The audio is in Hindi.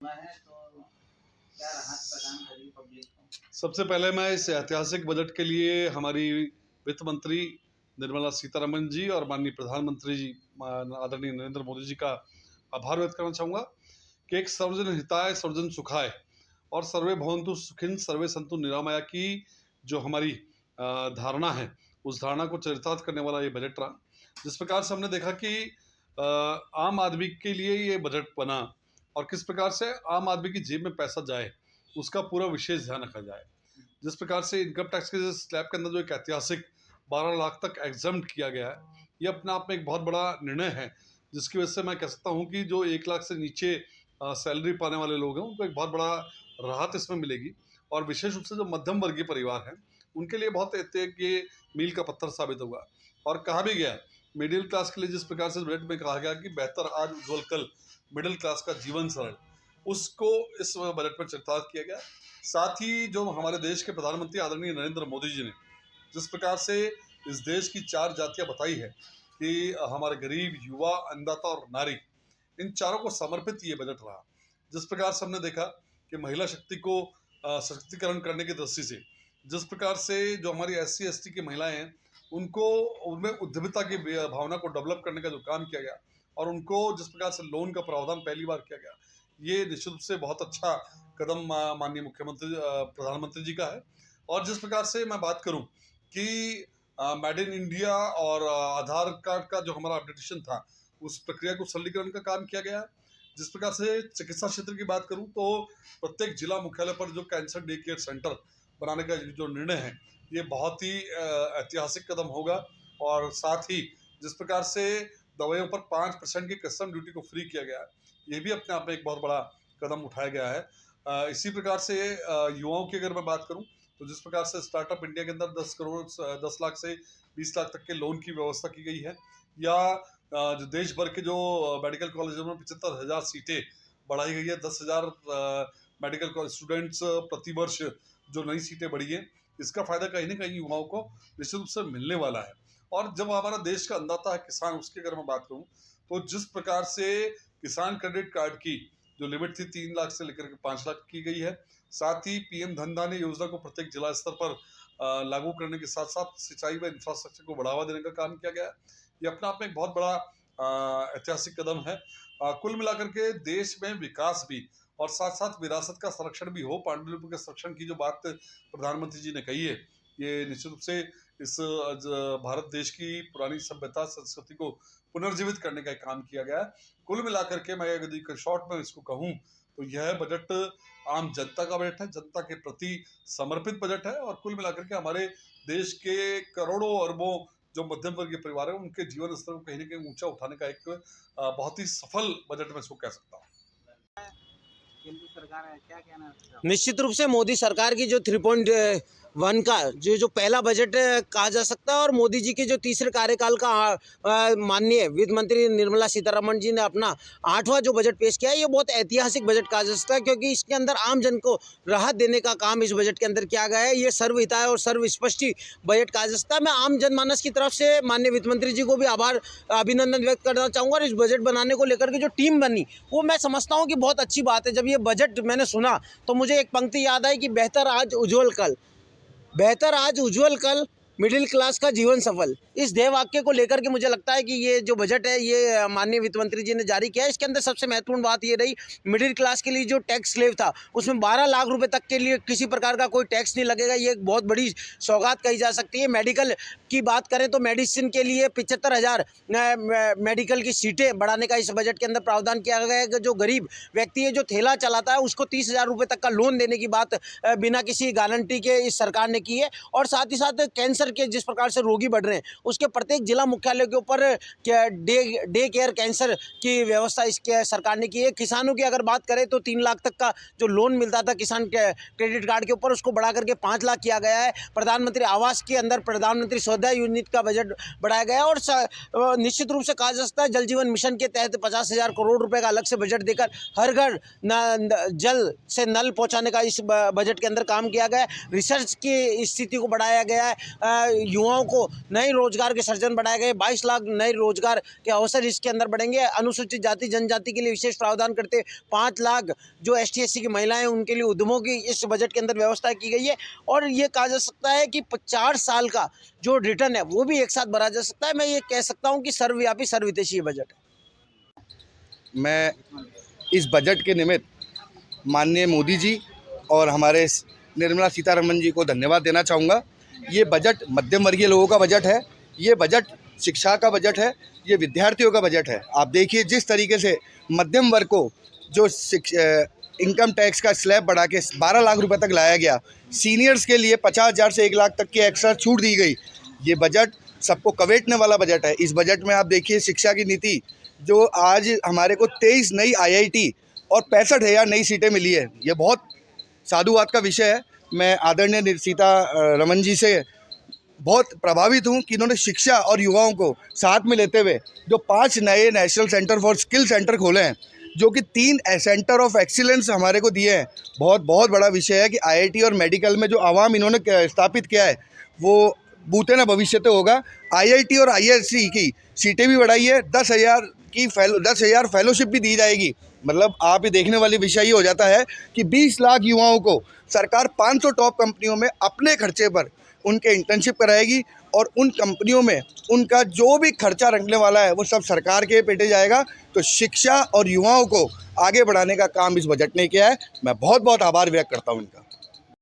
है तो क्या राहत प्रदान करेगी पब्लिक को? सबसे पहले मैं इस ऐतिहासिक बजट के लिए हमारी वित्त मंत्री निर्मला सीतारमण जी और माननीय प्रधानमंत्री जी आदरणीय नरेंद्र मोदी जी का आभार व्यक्त करना चाहूँगा कि एक सर्वजन हिताय सर्वजन सुखाय और सर्वे भवन्तु सुखिन सर्वे सन्तु निरामया की जो हमारी धारणा है, उस धारणा को चरितार्थ करने वाला ये बजट रहा। जिस प्रकार से हमने देखा कि आम आदमी के लिए ये बजट बना और किस प्रकार से आम आदमी की जेब में पैसा जाए, उसका पूरा विशेष ध्यान रखा जाए। जिस प्रकार से इनकम टैक्स के स्लैब के अंदर जो एक ऐतिहासिक 12 लाख तक एग्जम्प्ट किया गया है, ये अपने आप में एक बहुत बड़ा निर्णय है, जिसकी वजह से मैं कह सकता हूँ कि जो 1 लाख से नीचे सैलरी पाने वाले लोग हैं, उनको एक बहुत बड़ा राहत इसमें मिलेगी। और विशेष रूप से जो मध्यम वर्गीय परिवार हैं, उनके लिए बहुत ये मील का पत्थर साबित होगा। और कहा भी गया, मिडिल क्लास के लिए जिस प्रकार से बजट में कहा गया कि बेहतर आज उज्ज्वल कल, मिडिल क्लास का जीवन सरल, उसको इस बजट में चरितार्थ किया गया। साथ ही जो हमारे देश के प्रधानमंत्री आदरणीय नरेंद्र मोदी जी ने जिस प्रकार से इस देश की 4 जातियां बताई है कि हमारे गरीब, युवा, अन्नदाता और नारी, इन चारों को समर्पित ये बजट रहा। जिस प्रकार से हमने देखा कि महिला शक्ति को सशक्तिकरण करने की दृष्टि से जिस प्रकार से जो हमारी SC ST की महिलाएं हैं, उनको उनमें उद्यमिता की भावना को डेवलप करने का जो काम किया गया और उनको जिस प्रकार से लोन का प्रावधान पहली बार किया गया, ये निश्चित रूप से बहुत अच्छा कदम माननीय मुख्यमंत्री प्रधानमंत्री जी का है। और जिस प्रकार से मैं बात करूं कि मेड इन इंडिया और आधार कार्ड का जो हमारा अपडेटेशन था, उस प्रक्रिया को सरलीकरण का काम किया गया है। जिस प्रकार से चिकित्सा क्षेत्र की बात करूं तो प्रत्येक जिला मुख्यालय पर जो कैंसर डे केयर सेंटर बनाने का जो निर्णय है, ये बहुत ही ऐतिहासिक कदम होगा। और साथ ही जिस प्रकार से दवाइयों पर 5% की कस्टम ड्यूटी को फ्री किया गया है, ये भी अपने आप में एक बहुत बड़ा कदम उठाया गया है। इसी प्रकार से युवाओं की अगर मैं बात करूं तो जिस प्रकार से स्टार्टअप इंडिया के अंदर 10 लाख से 20 लाख तक के लोन की व्यवस्था की गई है, या जो देश भर के जो मेडिकल कॉलेजों में 75,000 सीटें बढ़ाई गई है। 10,000 मेडिकल कॉलेज स्टूडेंट्स प्रति वर्ष जो नई सीटें बढ़ी हैं, इसका फायदा कहीं ना कहीं युवाओं को निश्चित रूप से मिलने वाला है। और जब हमारा देश का अन्नदाता है किसान, उसकी अगर मैं बात करूं तो जिस प्रकार से किसान क्रेडिट कार्ड की जो लिमिट थी 3 लाख से लेकर के 5 लाख की गई है, साथ ही PM धन धान्य योजना को प्रत्येक जिला स्तर पर लागू करने के साथ साथ सिंचाई व इंफ्रास्ट्रक्चर को बढ़ावा देने का काम किया गया है। ये अपने आप में एक बहुत बड़ा ऐतिहासिक कदम है। कुल मिलाकर के देश में विकास भी और साथ साथ विरासत का संरक्षण भी हो। पांडुलिपि के संरक्षण की जो बात प्रधानमंत्री जी ने कही है, ये निश्चित रूप से इस भारत देश की पुरानी सभ्यता संस्कृति को पुनर्जीवित करने का एक काम किया गया है। कुल मिलाकर के मैं अगर शॉर्ट में इसको कहूँ तो यह बजट आम जनता का बजट है, जनता के प्रति समर्पित बजट है। और कुल मिलाकर के हमारे देश के करोड़ों अरबों जो मध्यम वर्गीय परिवार है, उनके जीवन स्तर को कहीं ना कहीं ऊंचा उठाने का एक बहुत ही सफल बजट मैं इसको कह सकता हूँ। केंद्र सरकार है, क्या कहना है? निश्चित रूप से मोदी सरकार की जो 3.1 का जो पहला बजट कहा जा सकता है, और मोदी जी के जो तीसरे कार्यकाल का माननीय वित्त मंत्री निर्मला सीतारमण जी ने अपना 8वां जो बजट पेश किया है, ये बहुत ऐतिहासिक बजट कहा जा सकता है, क्योंकि इसके अंदर आम जन को राहत देने का काम इस बजट के अंदर किया गया है। ये सर्वहिताय और सर्वस्पष्टी बजट कहा जा सकता है। मैं आम जनमानस की तरफ से माननीय वित्त मंत्री जी को भी अभिनंदन व्यक्त करना चाहूँगा। और इस बजट बनाने को लेकर के जो टीम बनी, वो मैं समझता हूँ कि बहुत अच्छी बात है। जब ये बजट मैंने सुना तो मुझे एक पंक्ति याद आई कि बेहतर आज उज्ज्वल कल, बेहतर आज उज्ज्वल कल, मिडिल क्लास का जीवन सफल। इस ध्येय वाक्य को लेकर के मुझे लगता है कि ये जो बजट है, ये माननीय वित्त मंत्री जी ने जारी किया है। इसके अंदर सबसे महत्वपूर्ण बात ये रही, मिडिल क्लास के लिए जो टैक्स स्लेब था, उसमें 12 लाख रुपए तक के लिए किसी प्रकार का कोई टैक्स नहीं लगेगा। ये एक बहुत बड़ी सौगात कही जा सकती है। मेडिकल की बात करें तो मेडिसिन के लिए 75,000 मेडिकल की सीटें बढ़ाने का इस बजट के अंदर प्रावधान किया गया है। जो गरीब व्यक्ति है, जो ठेला चलाता है, उसको 30,000 रुपये तक का लोन देने की बात बिना किसी गारंटी के इस सरकार ने की है। और साथ ही साथ कैंसर के जिस प्रकार से रोगी बढ़ रहे हैं, उसके प्रत्येक जिला मुख्यालय के ऊपर डे केयर कैंसर की व्यवस्था इसके सरकार ने की है। किसानों की अगर बात करें तो 3 लाख तक का जो लोन मिलता था किसान क्रेडिट कार्ड के ऊपर, उसको बढ़ा करके 5 लाख किया गया है। प्रधानमंत्री आवास के अंदर प्रधानमंत्री स्वधा यूनिट का बजट बढ़ाया गया है। और निश्चित रूप से कहा जा सकता है, जल जीवन मिशन के तहत 50,000 करोड़ रुपए का अलग से बजट देकर हर घर जल से नल पहुंचाने का इस बजट के अंदर काम किया गया है। रिसर्च की स्थिति को बढ़ाया गया है। युवाओं को नए रोजगार के सर्जन बढ़ाए गए। 22 लाख नए रोजगार के अवसर इसके अंदर बढ़ेंगे। अनुसूचित जाति जनजाति के लिए विशेष प्रावधान करते 5 लाख जो ST SC की महिलाएं उनके लिए उद्यमों की इस बजट के अंदर व्यवस्था की गई है। और ये कहा जा सकता है कि 4 साल का जो रिटर्न है वो भी एक साथ भरा जा सकता है। मैं ये कह सकता हूँ कि सर्वव्यापी सर्वहितैषी ये बजट है। मैं इस बजट के निमित्त माननीय मोदी जी और हमारे निर्मला सीतारमण जी को धन्यवाद देना चाहूँगा। ये बजट मध्यम वर्गीय लोगों का बजट है, ये बजट शिक्षा का बजट है, ये विद्यार्थियों का बजट है। आप देखिए जिस तरीके से मध्यम वर्ग को जो इनकम टैक्स का स्लैब बढ़ा के 12 लाख रुपए तक लाया गया, सीनियर्स के लिए 50,000 से 1 लाख तक की एक्स्ट्रा छूट दी गई। ये बजट सबको कवेटने वाला बजट है। इस बजट में आप देखिए शिक्षा की नीति, जो आज हमारे को 23 नई IIT और 65,000 नई सीटें मिली है, ये बहुत साधुवाद का विषय है। मैं आदरणीय सीतारमण जी से बहुत प्रभावित हूँ कि इन्होंने शिक्षा और युवाओं को साथ में लेते हुए जो 5 नए national centre for skill centre खोले हैं, जो कि 3 सेंटर ऑफ एक्सीलेंस हमारे को दिए हैं। बहुत बड़ा विषय है कि IIT और मेडिकल में जो आवाम इन्होंने स्थापित किया है वो बूते ना भविष्य तो होगा। IIT और ISC की सीटें भी बढ़ाई है, 10,000 फेलोशिप भी दी जाएगी। मतलब आप ये देखने वाली विषय ये हो जाता है कि 20 लाख युवाओं को सरकार 500 टॉप कंपनियों में अपने खर्चे पर उनके इंटर्नशिप कराएगी और उन कंपनियों में उनका जो भी खर्चा रखने वाला है वो सब सरकार के पेटे जाएगा। तो शिक्षा और युवाओं को आगे बढ़ाने का काम इस बजट ने किया है। मैं बहुत आभार व्यक्त करता हूँ इनका।